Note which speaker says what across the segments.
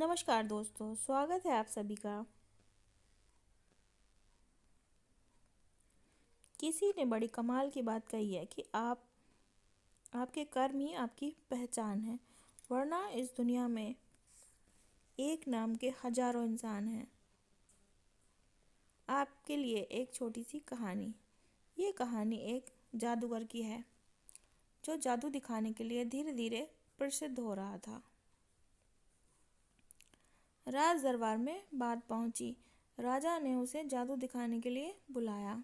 Speaker 1: नमस्कार दोस्तों, स्वागत है आप सभी का। किसी ने बड़ी कमाल की बात कही है कि आपके कर्म ही आपकी पहचान है, वरना इस दुनिया में एक नाम के हजारों इंसान हैं। आपके लिए एक छोटी सी कहानी। ये कहानी एक जादूगर की है जो जादू दिखाने के लिए धीरे धीरे प्रसिद्ध हो रहा था। राज दरबार में बात पहुंची। राजा ने उसे जादू दिखाने के लिए बुलाया।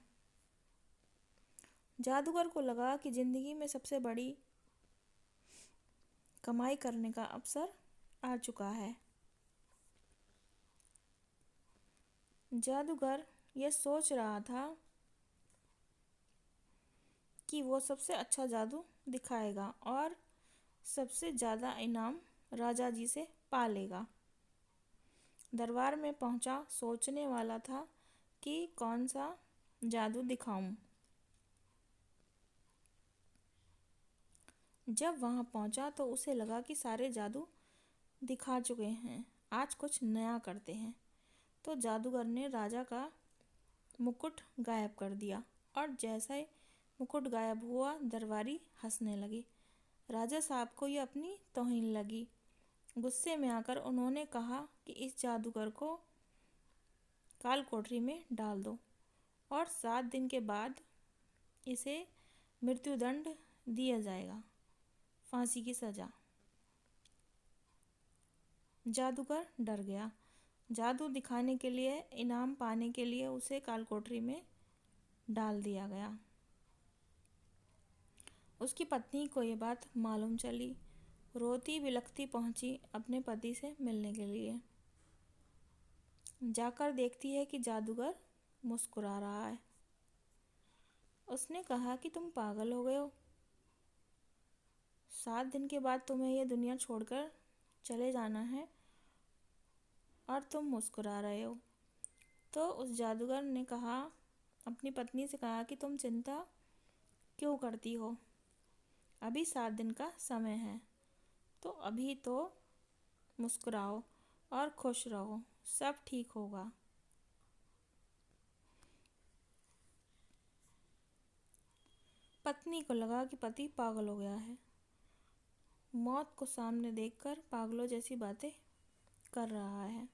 Speaker 1: जादूगर को लगा कि जिंदगी में सबसे बड़ी कमाई करने का अवसर आ चुका है। जादूगर यह सोच रहा था कि वो सबसे अच्छा जादू दिखाएगा और सबसे ज़्यादा इनाम राजा जी से पा लेगा। दरबार में पहुंचा, सोचने वाला था कि कौन सा जादू दिखाऊं। जब वहां पहुंचा तो उसे लगा कि सारे जादू दिखा चुके हैं, आज कुछ नया करते हैं। तो जादूगर ने राजा का मुकुट गायब कर दिया और जैसा ही मुकुट गायब हुआ, दरबारी हंसने लगे। राजा साहब को ये अपनी तौहीन लगी। गुस्से में आकर उन्होंने कहा कि इस जादूगर को काल कोठरी में डाल दो और 7 दिन के बाद इसे मृत्युदंड दिया जाएगा, फांसी की सजा। जादूगर डर गया। जादू दिखाने के लिए, इनाम पाने के लिए उसे काल कोठरी में डाल दिया गया। उसकी पत्नी को ये बात मालूम चली। रोती बिलखती पहुंची अपने पति से मिलने के लिए। जाकर देखती है कि जादूगर मुस्कुरा रहा है। उसने कहा कि तुम पागल हो गए हो, 7 दिन के बाद तुम्हें यह दुनिया छोड़कर चले जाना है और तुम मुस्कुरा रहे हो। तो उस जादूगर ने कहा, अपनी पत्नी से कहा कि तुम चिंता क्यों करती हो, अभी 7 दिन का समय है, तो अभी तो मुस्कुराओ और खुश रहो, सब ठीक होगा। पत्नी को लगा कि पति पागल हो गया है, मौत को सामने देखकर पागलों जैसी बातें कर रहा है।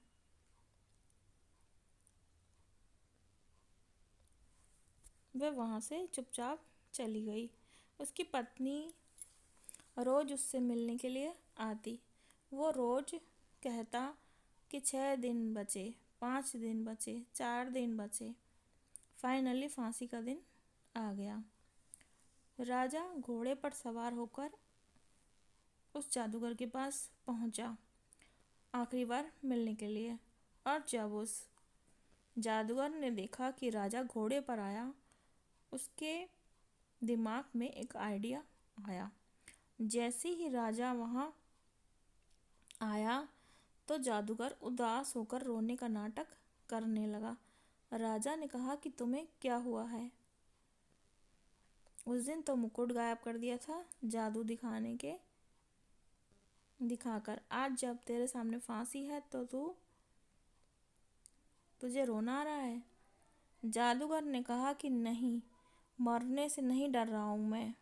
Speaker 1: वह वहां से चुपचाप चली गई। उसकी पत्नी रोज उससे मिलने के लिए आती। वो रोज कहता कि 6 दिन बचे, 5 दिन बचे, 4 दिन बचे। फाइनली फांसी का दिन आ गया। राजा घोड़े पर सवार होकर उस जादूगर के पास पहुंचा आखिरी बार मिलने के लिए। और जब उस जादूगर ने देखा कि राजा घोड़े पर आया, उसके दिमाग में एक आइडिया आया। जैसे ही राजा वहां आया तो जादूगर उदास होकर रोने का नाटक करने लगा। राजा ने कहा कि तुम्हें क्या हुआ है? उस दिन तो मुकुट गायब कर दिया था जादू दिखाकर, आज जब तेरे सामने फांसी है तो तुझे रोना आ रहा है। जादूगर ने कहा कि नहीं, मरने से नहीं डर रहा हूं मैं,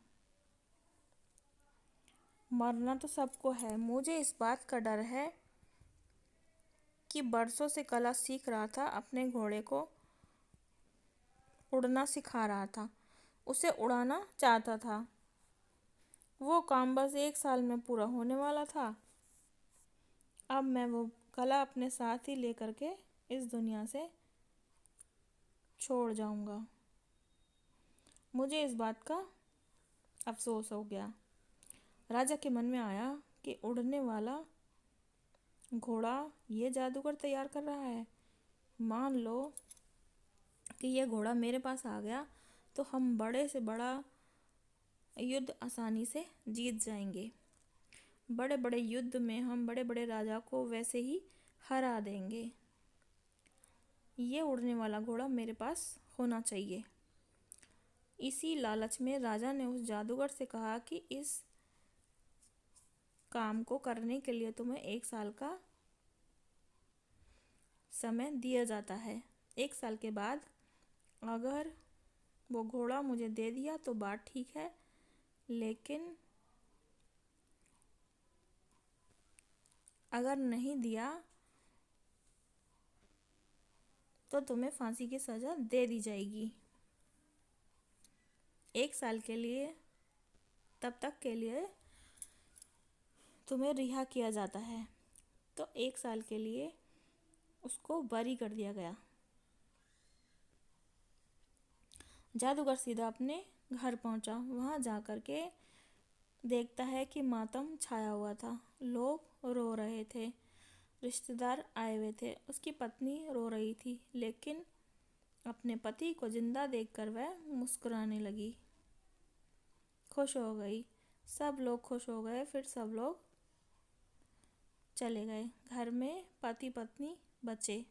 Speaker 1: मरना तो सबको है, मुझे इस बात का डर है कि बरसों से कला सीख रहा था, अपने घोड़े को उड़ना सिखा रहा था, उसे उड़ाना चाहता था। वो काम बस 1 साल में पूरा होने वाला था। अब मैं वो कला अपने साथ ही लेकर के इस दुनिया से छोड़ जाऊंगा। मुझे इस बात का अफसोस हो गया। राजा के मन में आया कि उड़ने वाला घोड़ा ये जादूगर तैयार कर रहा है। मान लो कि यह घोड़ा मेरे पास आ गया तो हम बड़े से बड़ा युद्ध आसानी से जीत जाएंगे। बड़े बड़े युद्ध में हम बड़े बड़े राजा को वैसे ही हरा देंगे। ये उड़ने वाला घोड़ा मेरे पास होना चाहिए। इसी लालच में राजा ने उस जादूगर से कहा कि इस काम को करने के लिए तुम्हें 1 साल का समय दिया जाता है। 1 साल के बाद अगर वो घोड़ा मुझे दे दिया तो बात ठीक है, लेकिन अगर नहीं दिया तो तुम्हें फांसी की सज़ा दे दी जाएगी। 1 साल के लिए, तब तक के लिए तुम्हें रिहा किया जाता है। तो 1 साल के लिए उसको बरी कर दिया गया। जादूगर सीधा अपने घर पहुंचा। वहां जाकर के देखता है कि मातम छाया हुआ था। लोग रो रहे थे, रिश्तेदार आए हुए थे। उसकी पत्नी रो रही थी, लेकिन अपने पति को जिंदा देखकर वह मुस्कुराने लगी, खुश हो गई। सब लोग खुश हो गए। फिर सब लोग चले गए। घर में पति पत्नी बचे।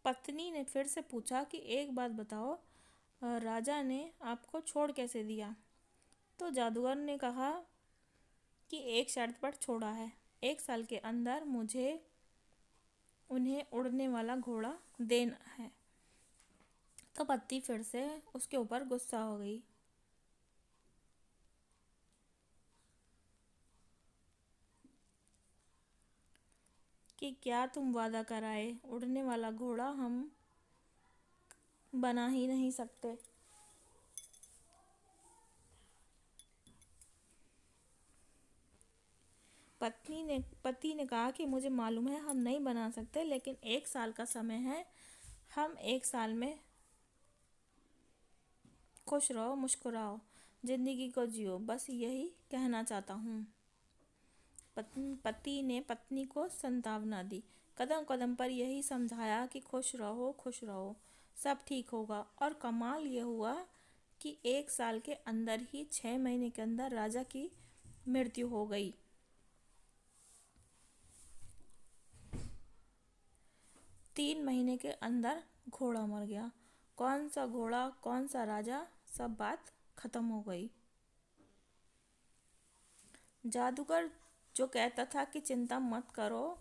Speaker 1: पत्नी ने फिर से पूछा कि एक बात बताओ, राजा ने आपको छोड़ कैसे दिया? तो जादूगर ने कहा कि एक शर्त पर छोड़ा है। 1 साल के अंदर मुझे उन्हें उड़ने वाला घोड़ा देना है। तो पत्नी फिर से उसके ऊपर गुस्सा हो गई। कि क्या तुम वादा कराए, उड़ने वाला घोड़ा हम बना ही नहीं सकते। पति ने कहा कि मुझे मालूम है हम नहीं बना सकते, लेकिन 1 साल का समय है। हम 1 साल में खुश रहो, मुस्कुराओ, जिंदगी को जियो, बस यही कहना चाहता हूँ। पति ने पत्नी को सांत्वना दी, कदम कदम पर यही समझाया कि खुश रहो, सब ठीक होगा। और कमाल ये हुआ कि 1 साल के अंदर ही 6 महीने के अंदर राजा की मृत्यु हो गई। 3 महीने के अंदर घोड़ा मर गया। कौन सा घोड़ा, कौन सा राजा, सब बात खत्म हो गई। जादूगर जो कहता था कि चिंता मत करो,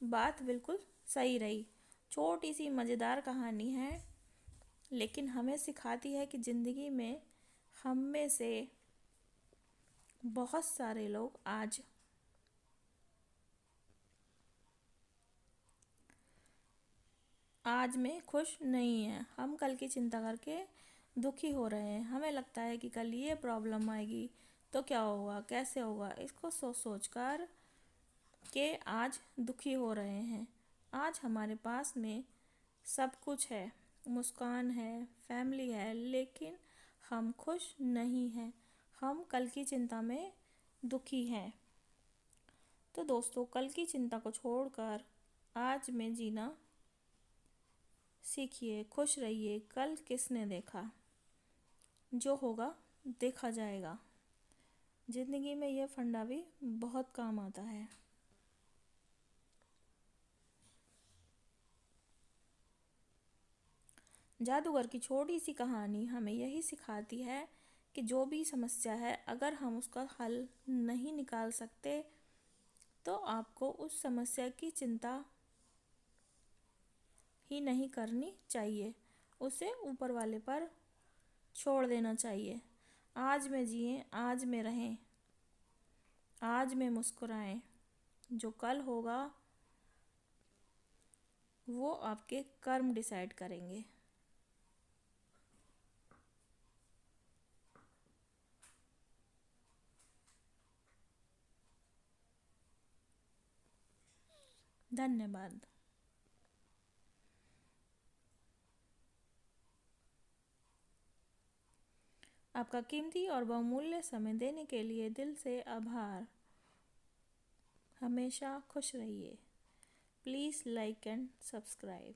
Speaker 1: बात बिल्कुल सही रही। छोटी सी मज़ेदार कहानी है, लेकिन हमें सिखाती है कि ज़िंदगी में हम में से बहुत सारे लोग आज में खुश नहीं हैं। हम कल की चिंता करके दुखी हो रहे हैं। हमें लगता है कि कल ये प्रॉब्लम आएगी तो क्या होगा, कैसे होगा, इसको सोच सोच कर के आज दुखी हो रहे हैं। आज हमारे पास में सब कुछ है, मुस्कान है, फैमिली है, लेकिन हम खुश नहीं हैं। हम कल की चिंता में दुखी हैं। तो दोस्तों, कल की चिंता को छोड़कर आज में जीना सीखिए, खुश रहिए। कल किसने देखा, जो होगा देखा जाएगा। ज़िंदगी में यह फंडा भी बहुत काम आता है। जादूगर की छोटी सी कहानी हमें यही सिखाती है कि जो भी समस्या है, अगर हम उसका हल नहीं निकाल सकते तो आपको उस समस्या की चिंता ही नहीं करनी चाहिए। उसे ऊपर वाले पर छोड़ देना चाहिए। आज में जिएं, आज में रहें, आज में मुस्कुराएं। जो कल होगा वो आपके कर्म डिसाइड करेंगे। धन्यवाद। आपका कीमती और बहुमूल्य समय देने के लिए दिल से आभार। हमेशा खुश रहिए। Please like and subscribe.